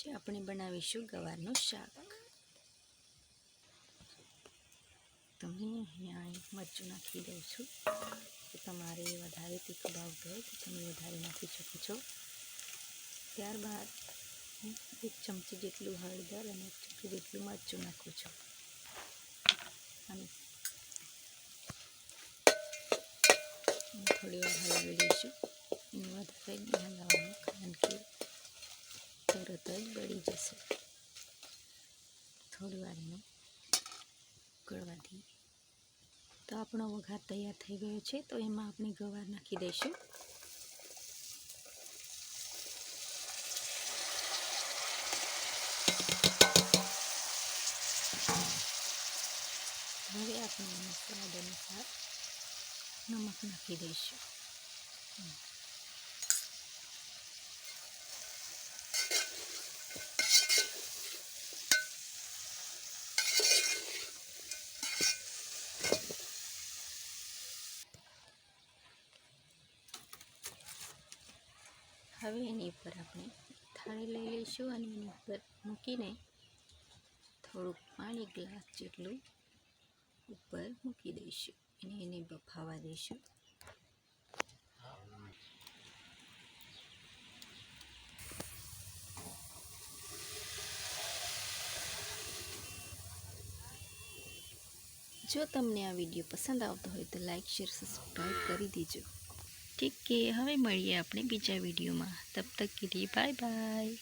આજે આપણે બનાવીશું ગવારનું શાક। તો હું અહીંયા મરચું નાખી દઉં છું। તો તમારે વધારે તીખું ભાવતું હોય તો તમે વધારે નાખી શકો છો। ત્યારબાદ હું 1 ચમચી જેટલું હળદર અને 1 ચમચી જેટલું મરચું નાખું છું અને થોડી વાર હલાવી લઈશું। એને વધારે હલાવવાનું કારણ કે તરત જ બળી જશે। થોડી વાર એને ઉકળવા દઈએ। તો આપણો વઘાર તૈયાર થઈ ગયો છે। તો એમાં આપણે ગવાર નાખી દઈશું। હવે આપણે એમાં સ્વાદ અનુસાર નમક નાખી દઈશું। હવે એની ઉપર આપણે થાળી લઈ લઈશું અને એની ઉપર મૂકીને થોડુંક પાણી ગ્લાસ જેટલું ઉપર મૂકી દઈશું અને એને બફાવા દઈશું। જો તમને આ વિડીયો પસંદ આવતો હોય તો લાઈક શેર સબસ્ક્રાઈબ કરી દેજો। ઠીક કે હવે મળીએ આપણે બીજા વિડીયોમાં। તબ તક કે લીએ બાય બાય।